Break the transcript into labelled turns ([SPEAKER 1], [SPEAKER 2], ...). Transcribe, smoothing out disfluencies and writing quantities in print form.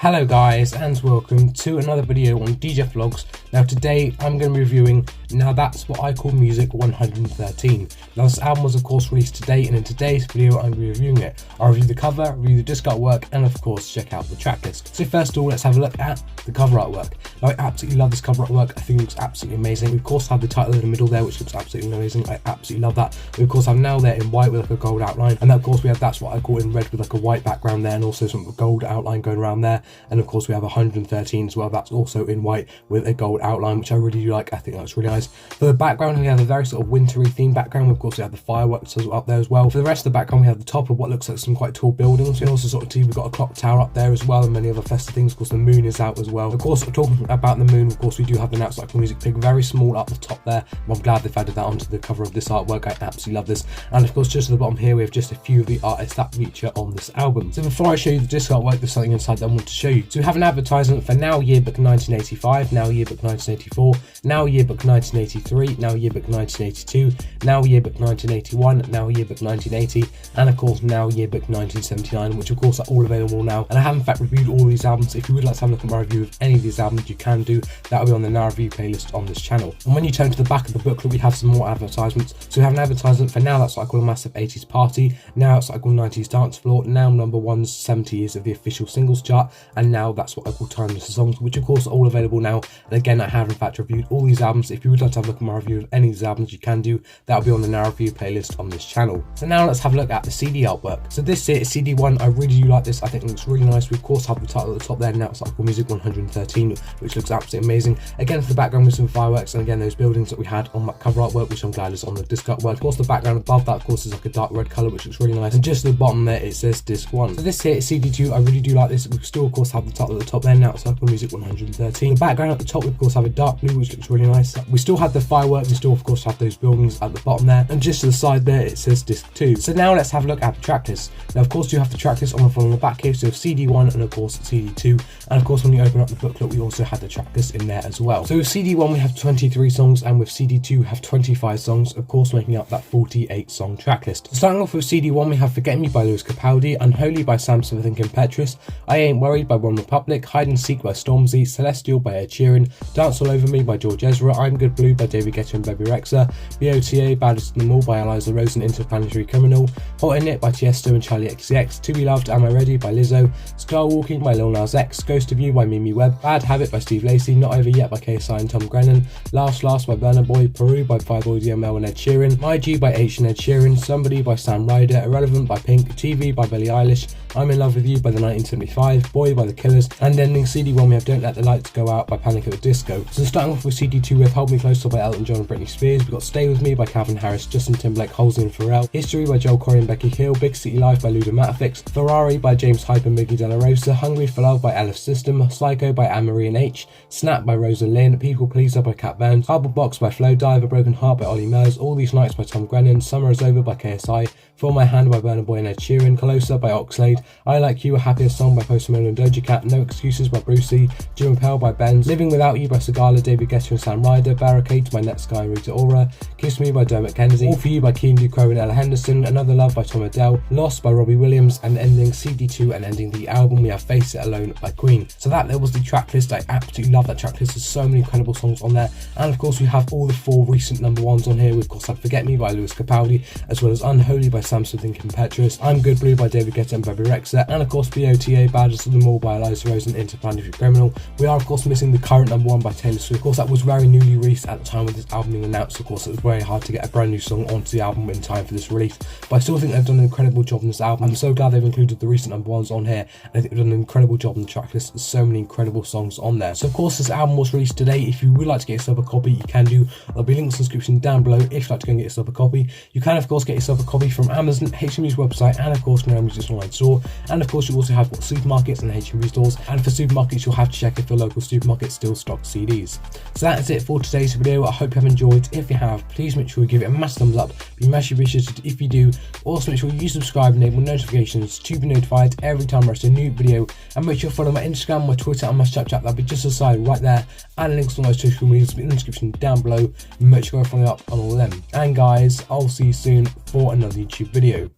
[SPEAKER 1] Hello guys, and welcome to another video on DJ Vlogs. Now today I'm going to be reviewing Now That's What I Call Music 113. Now this album was of course released today, and in today's video I'm going to be reviewing it. I'll review the cover, review the disc artwork, and of course check out the track list. So first of all, let's have a look at the cover artwork. Now I absolutely love this cover artwork. I think it looks absolutely amazing. We of course have the title in the middle there, which looks absolutely amazing. I absolutely love that. We of course have Now there in white with like a gold outline, and then of course we have That's What I Call in red with like a white background there, and also some gold outline going around there. And of course we have 113 as well, that's also in white with a gold outline, which I really do like. I think that's really nice. For the background, we have a very sort of wintry themed background. Of course we have the fireworks up there as well. For the rest of the background, we have the top of what looks like some quite tall buildings, and also sort of we've got a clock tower up there as well, and many other festive things. Of course the moon is out as well. Of course, talking about the moon, of course we do have the Now That's What I Call Music pig, very small up the top there. I'm glad they've added that onto the cover of this artwork. I absolutely love this. And of course just at the bottom here we have just a few of the artists that feature on this album. So before I show you the disc artwork, there's something inside that I want to show you. So we have an advertisement for Now Yearbook 1985, Now Yearbook 1984, Now Yearbook 1983, Now Yearbook 1982, Now Yearbook 1981, Now Yearbook 1980, and of course Now Yearbook 1979, which of course are all available now. And I have in fact reviewed all these albums. If you would like to have a look at my review of any of these albums, you can do. That will be on the Now Review playlist on this channel. And when you turn to the back of the booklet, we have some more advertisements. So we have an advertisement for Now That's What I Call a Massive 80s Party, Now That's What I Call 90s Dance Floor, Now #1's 70 years of the official singles chart, and Now That's What I Call Timeless Songs, which of course are all available now. And again, I have in fact reviewed all these albums. If you would like to have a look at my review of any of these albums, you can do. That will be on the Now Review playlist on this channel. So now let's have a look at the CD artwork. So this here is CD1. I really do like this. I think it looks really nice. We of course have the title at the top there, Now That's What I Call Music 113, which looks absolutely amazing. Again, for the background with some fireworks, and again those buildings that we had on that cover artwork, which I'm glad is on the disc artwork. Of course the background above that of course is like a dark red colour, which looks really nice. And just at the bottom there it says disc 1. So this here is CD2. I really do like this. We still of course have the title at the top there, Now That's What I Call Music 113. The background at the top we of course have a dark blue, which looks really nice. We still have the fireworks, we still of course have those buildings at the bottom there, and just to the side there it says disc 2. So now let's have a look at the track list. Now of course you have the track list on the back here, so CD1 and of course CD2, and of course when you open up the booklet we also had the track list in there as well. So with CD1 we have 23 songs, and with CD2 we have 25 songs, of course making up that 48 song track list. So starting off with CD1 we have Forget Me by Lewis Capaldi, Unholy by Sam Smith and Impetuous, I Ain't Worried by One Republic, Hide and Seek by Stormzy, Celestial by Ed Sheeran, Dance All Over Me by George Ezra, I'm Good Blue by David Guetta and Bebe Rexha, BOTA Baddest of Them All by Eliza Rose and Interplanetary Criminal, Hot In It by Tiesto and Charlie XCX, To Be Loved Am I Ready by Lizzo, Star Walking by Lil Nas X, Ghost of You by Mimi Webb, Bad Habit by Steve Lacy, Not Over Yet by KSI and Tom Grennan, Last by Burna Boy, Peru by Fireboy DML and Ed Sheeran, My G by H and Ed Sheeran, Somebody by Sam Ryder, Irrelevant by Pink, TV by Billie Eilish, I'm In Love With You by the 1975, Boy by The Killers, and ending CD1 we have Don't Let The Lights Go Out by Panic at the Disco. So starting off with CD2 we have Hold Me Closer by Elton John and Britney Spears, we've got Stay With Me by Calvin Harris, Justin Timberlake, Halsey and Pharrell, History by Joel Corey and Becky Hill, Big City Life by Luda Matafix, Ferrari by James Hype and Miggy De La Rosa, Hungry For Love by Elif System, Psycho by Anne-Marie and H, Snap by Rosa Lynn, People Pleaser by Cat Bounds, Harbor Box by Flo Diver, Broken Heart by Ollie Murs, All These Nights by Tom Grennan, Summer Is Over by KSI, For My Hand by Burna Boy and Ed Sheeran, Closer by Oxlade, I Like You, A Happier Song by Post Malone and Doja Cat, No Excuses by Brucey, Jim Appel by Benz, Living Without You by Sigala, David Guetta and Sam Ryder, Barricades by Netsky and Rita Ora, Kiss Me by Dermot Kennedy, All For You by Keenan Crow and Ella Henderson, Another Love by Tom Adele, Lost by Robbie Williams, and ending CD2 and ending the album we have Face It Alone by Queen. So that there was the track list. I absolutely love that track list. There's so many incredible songs on there, and of course we have all the 4 recent #1s on here. We've of course had Forget Me by Lewis Capaldi, as well as Unholy by Sam Smith and Impetuous, I'm Good Blue by David Guetta and Bebe Rexha, and of course BOTA Baddest of Them All by Eliza Rose and Interplanetary Criminal. We are of course missing the current #1 by Taylor Swift. Of course that was very newly released at the time of this album being announced. Of course it was very hard to get a brand new song onto the album in time for this release, but I still think they've done an incredible job on this album. I'm so glad they've included the recent #1s on here, and I think they've done an incredible job on the track list. There's so many incredible songs on there. So of course this album was released today. If you would like to get yourself a copy, you can do. There'll be links in the description down below if you'd like to go and get yourself a copy. You can of course get yourself a copy from Amazon, HMV's website, and of course Now Music's online store. And of course you also have got supermarkets and HMV stores, and for supermarkets you'll have to check if your local supermarket still stocks CDs. So that's it for today's video. I hope you have enjoyed. If you have, please make sure you give it a massive thumbs up. Be massively appreciated if you do. Also make sure you subscribe and enable notifications to be notified every time I release a new video, and make sure you follow my Instagram, my Twitter and my Snapchat. That'll be just aside right there, and links to all those social medias will be in the description down below. Make sure you follow up on all of them. And guys, I'll see you soon for another YouTube video.